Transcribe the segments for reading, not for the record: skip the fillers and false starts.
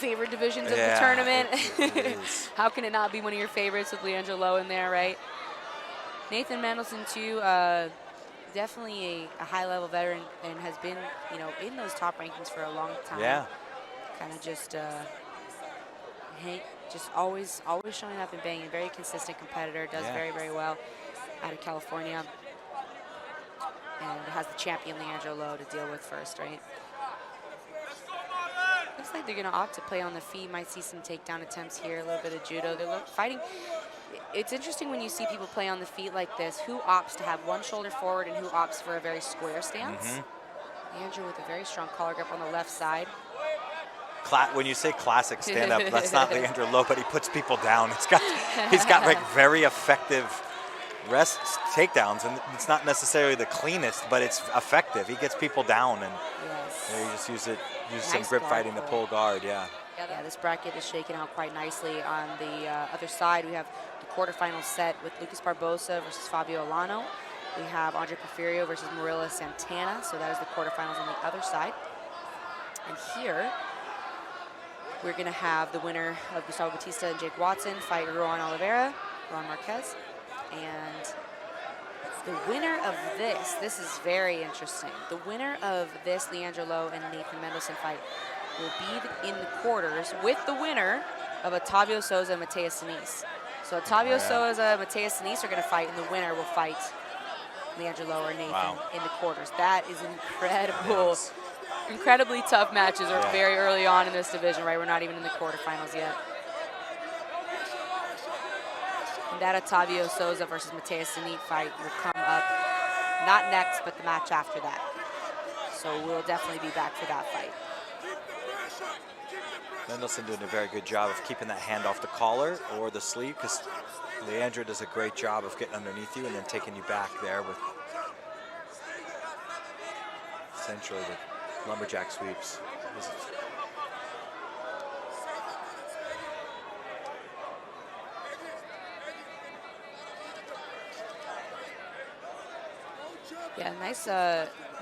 favorite divisions of the tournament. It is. How can it not be one of your favorites with Leandro Lo in there, right? Nathan Mendelsohn, too, definitely a high-level veteran and has been, you know, in those top rankings for a long time. Yeah. Kind of just always showing up and banging. Very consistent competitor. Does very, very well out of California. And has the champion Leandro Lo to deal with first, right? Looks like they're going to opt to play on the feet. Might see some takedown attempts here, a little bit of judo. They're fighting. It's interesting when you see people play on the feet like this, who opts to have one shoulder forward and who opts for a very square stance. Leandro with a very strong collar grip on the left side. When you say classic stand-up, that's not Leandro Lo, but he puts people down. He's got like very effective takedowns, and it's not necessarily the cleanest, but it's effective. He gets people down, and you just use some grip fighting to pull guard. Yeah, this bracket is shaking out quite nicely. On the other side, we have the quarterfinal set with Lucas Barbosa versus Fabio Alano. We have Andre Porfirio versus Murilo Santana. So that is the quarterfinals on the other side. And here, we're going to have the winner of Gustavo Batista and Jake Watson fight Ruan Marquez. And the winner of this is very interesting. The winner of this Leandro Lo and Nathan Mendelsohn fight will be in the quarters with the winner of Otavio Souza and Mateus Diniz. So Otavio Souza and Mateus Diniz are going to fight, and the winner will fight Leandro Lo or Nathan in the quarters. That is incredible. Incredibly tough matches are very early on in this division, right? We're not even in the quarterfinals yet. And that Otavio Souza versus Mateus Diniz fight will come up, not next, but the match after that. So we'll definitely be back for that fight. Mendelsohn doing a very good job of keeping that hand off the collar or the sleeve, because Leandro does a great job of getting underneath you and then taking you back there with essentially the lumberjack sweeps. Yeah,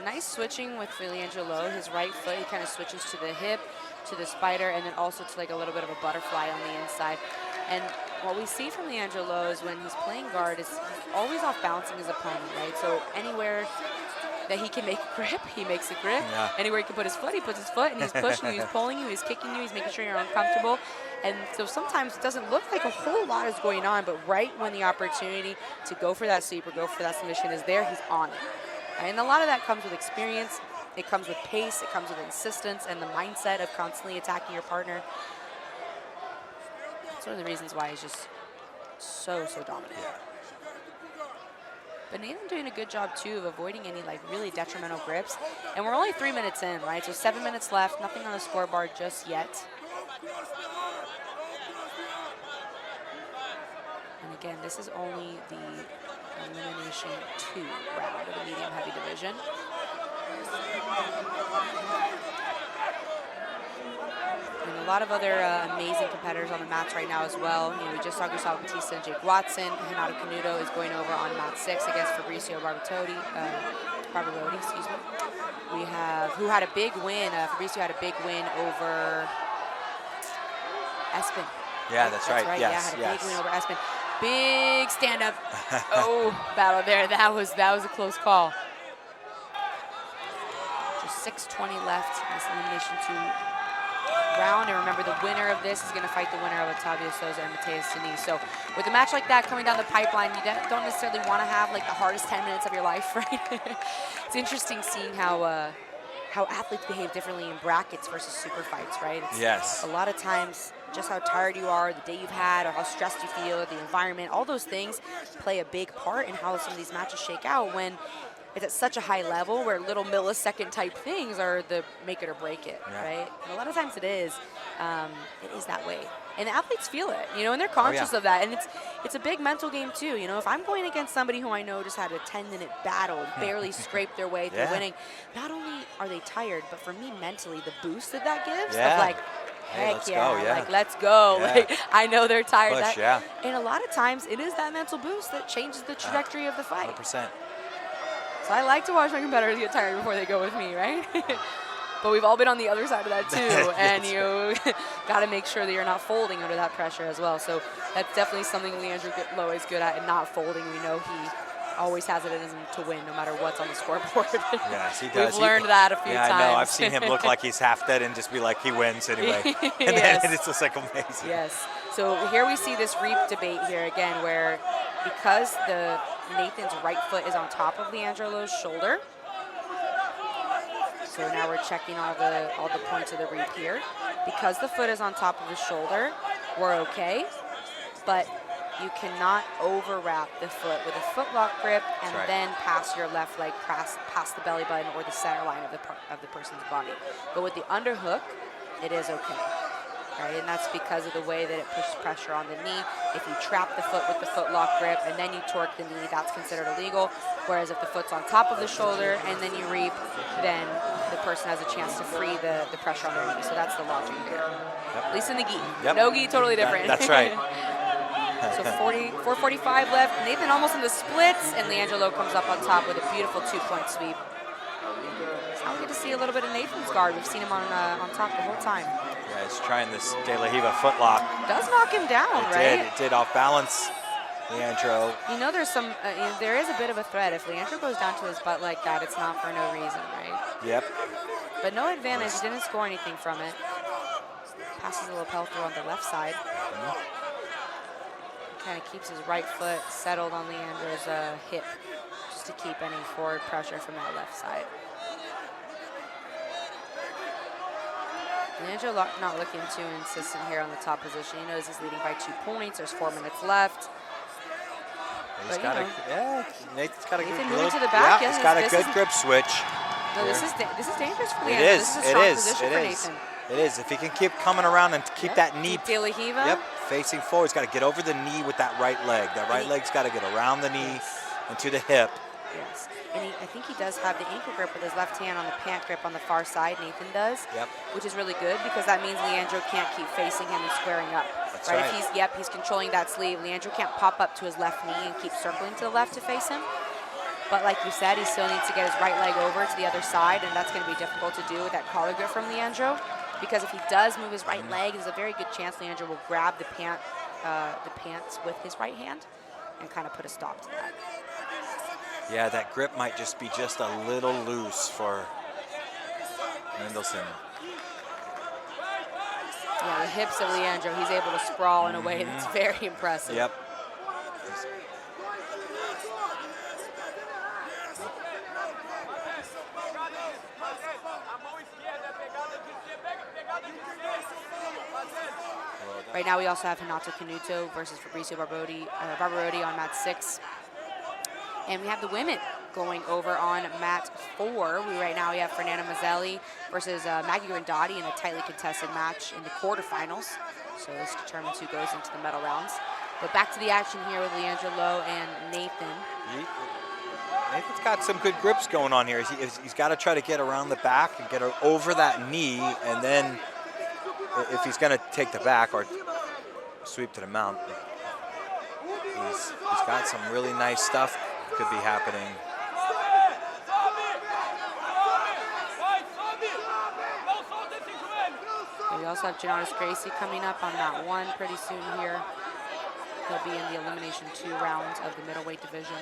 nice switching with Leandro Lo. His right foot, he kind of switches to the hip, to the spider, and then also to like a little bit of a butterfly on the inside. And what we see from Leandro Lo is when he's playing guard is he's always off balancing his opponent, right? So anywhere that he can make a grip, he makes a grip. Yeah. Anywhere he can put his foot, he puts his foot, and he's pushing you, he's pulling you, he's kicking you, he's making sure you're uncomfortable. And so sometimes it doesn't look like a whole lot is going on, but right when the opportunity to go for that sweep or go for that submission is there, he's on it. Right? And a lot of that comes with experience, it comes with pace, it comes with insistence, and the mindset of constantly attacking your partner. It's one of the reasons why he's just so dominant. Yeah. But Nathan doing a good job, too, of avoiding any, like, really detrimental grips. And we're only 3 minutes in, right? So 7 minutes left, nothing on the scoreboard just yet. And again, this is only the elimination 2 round of the medium heavy division. And a lot of other amazing competitors on the mats right now as well. You know, we just saw Gustavo Batista and Jake Watson. Renato Canuto is going over on mat 6 against Fabricio Barbarotti, excuse me. We have, who had a big win, Fabricio had a big win over Espen. Yeah, that's right. Yeah, Yes, had a big win over Espen. Big stand-up battle there. That was a close call. Just 6:20 left in this elimination 2 round. And remember, the winner of this is going to fight the winner of Otavio Souza and Mateus Diniz. So with a match like that coming down the pipeline, you don't necessarily want to have like the hardest 10 minutes of your life, right? It's interesting seeing how athletes behave differently in brackets versus super fights, right? It's a lot of times just how tired you are, the day you've had, or how stressed you feel, the environment, all those things play a big part in how some of these matches shake out when it's at such a high level where little millisecond type things are the make it or break it, right? And a lot of times it is that way. And the athletes feel it, you know, and they're conscious of that. And it's a big mental game too. You know, if I'm going against somebody who I know just had a 10-minute battle and barely scraped their way through winning, not only are they tired, but for me mentally, the boost that gives of like, heck let's go, like let's go. Like I know they're tired. Push, and a lot of times it is that mental boost that changes the trajectory of the fight. 100%. So I like to watch my competitors get tired before they go with me, right? But we've all been on the other side of that too, and Yes, you got to make sure that you're not folding under that pressure as well. So that's definitely something Leandro Lowe is good at, and not folding. We know he always has it in him to win, no matter what's on the scoreboard. Yes, he does. We've learned that a few times. Yeah, I know. I've seen him look like he's half dead and just be like, he wins anyway. And Yes. then it's just like amazing. Yes. So here we see this reap debate here again, where because Nathan's right foot is on top of Leandro Lowe's shoulder. So now we're checking all the points of the reap here. Because the foot is on top of the shoulder, we're okay. But you cannot overwrap the foot with a footlock grip and then pass your left leg past the belly button or the center line of the person's body. But with the underhook, it is okay. Right? And that's because of the way that it pushes pressure on the knee. If you trap the foot with the footlock grip and then you torque the knee, that's considered illegal. Whereas if the foot's on top of the shoulder and then you reap, then the person has a chance to free the pressure on their knee. So that's the logic there. Yep. At least in the gi. Yep. No gi, totally different. That's right. So 4:45 left. Nathan almost in the splits, and Leandro Lowe comes up on top with a beautiful 2-point sweep. So now we get to see a little bit of Nathan's guard. We've seen him on top the whole time. Yeah, he's trying this De La Riva footlock. Does knock him down, right? It did off balance Leandro. You know, there's there is a bit of a threat. If Leandro goes down to his butt like that, it's not for no reason, right? Yep. But no advantage. He didn't score anything from it. Passes a lapel through on the left side. Kind of keeps his right foot settled on Leandro's hip, just to keep any forward pressure from that left side. Leandro not looking too insistent here on the top position. He knows he's leading by 2 points. There's 4 minutes left. He's got Nathan's got a good moving to the back. Yeah, he's got a good grip switch. No, this is dangerous for Leandro. It is. This is a strong position for Nathan. It is. If he can keep coming around and keep that knee. De La Riva. Yep. Facing forward. He's got to get over the knee with that right leg. That right leg's got to get around the knee and to the hip. Yes. And I think he does have the ankle grip with his left hand on the pant grip on the far side. Nathan does. Yep. Which is really good because that means Leandro can't keep facing him and squaring up. That's right. If he's controlling that sleeve. Leandro can't pop up to his left knee and keep circling to the left to face him. But like you said, he still needs to get his right leg over to the other side, and that's going to be difficult to do with that collar grip from Leandro. Because if he does move his right leg, there's a very good chance Leandro will grab the pants with his right hand and kind of put a stop to that. Yeah, that grip might just be just a little loose for Mendelsohn. Yeah, the hips of Leandro, he's able to sprawl in a way that's very impressive. Yep. Right now we also have Renato Canuto versus Fabrizio Barbarotti on mat 6. And we have the women going over on mat 4. Right now we have Fernanda Mazzelli versus Maggie Grandotti in a tightly contested match in the quarterfinals. So this determines who goes into the medal rounds. But back to the action here with Leandro Lowe and Nathan. Nathan's got some good grips going on here. He's got to try to get around the back and get over that knee, and then if he's going to take the back or sweep to the mount, he's got some really nice stuff could be happening. We also have Janoris Gracie coming up on mat 1 pretty soon here. He'll be in the elimination 2 rounds of the middleweight division.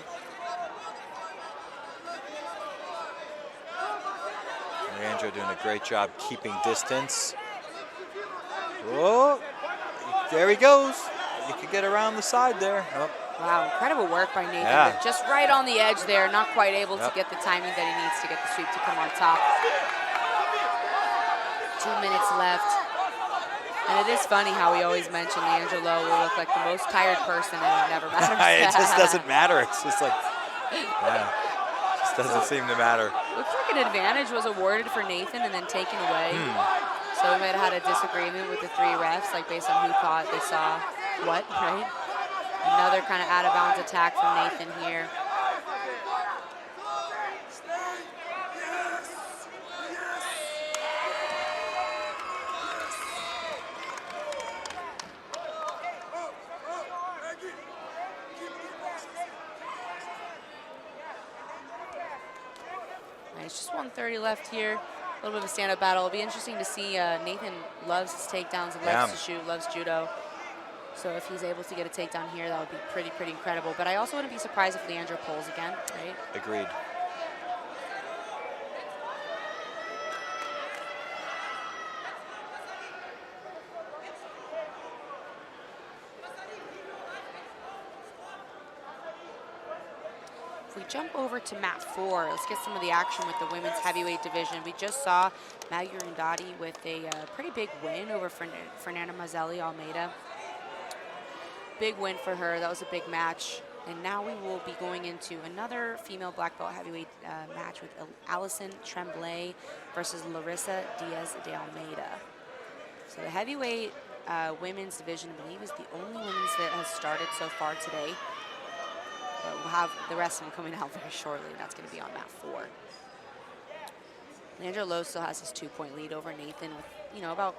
Leandro doing a great job keeping distance. Whoa, there he goes. You could get around the side there. Oh. Wow, incredible work by Nathan. Yeah. Just right on the edge there, not quite able to get the timing that he needs to get the sweep to come on top. 2 minutes left. And it is funny how we always mention Leandro Lowe will look like the most tired person, and it never matters. It just doesn't matter. It's just like, yeah, it just doesn't seem to matter. Looks like an advantage was awarded for Nathan and then taken away. So we might have had a disagreement with the 3 refs, like based on who thought they saw what, right? Another kind of out-of-bounds attack from Nathan here. It's just 1:30 left here. little bit of a stand-up battle. It'll be interesting to see. Nathan loves his takedowns and loves to shoot, loves judo. So if he's able to get a takedown here, that would be pretty incredible. But I also wouldn't be surprised if Leandro pulls again, right? Agreed. If we jump over to mat 4, let's get some of the action with the women's heavyweight division. We just saw Maggie Rundati with a pretty big win over Fernanda Mazzelli Almeida. Big win for her. That was a big match. And now we will be going into another female black belt heavyweight match with Allison Tremblay versus Larissa Diaz de Almeida. So the heavyweight women's division, I believe, is the only women's that has started so far today. But we'll have the rest of them coming out very shortly, and that's going to be on mat 4. Leandro Lowe still has his 2-point lead over Nathan with, you know, about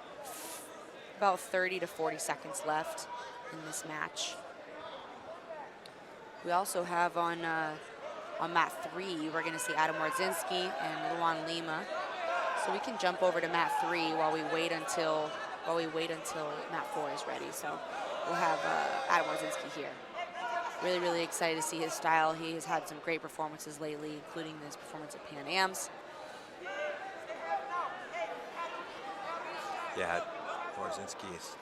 30 to 40 seconds left in this match. We also have on mat 3, we're going to see Adam Wardzinski and Luan Lima. So we can jump over to mat 3 while we wait until mat 4 is ready. So we'll have Adam Wardzinski here. Really excited to see his style. He has had some great performances lately, including this performance at Pan Am's. Yeah, Wardzinski is.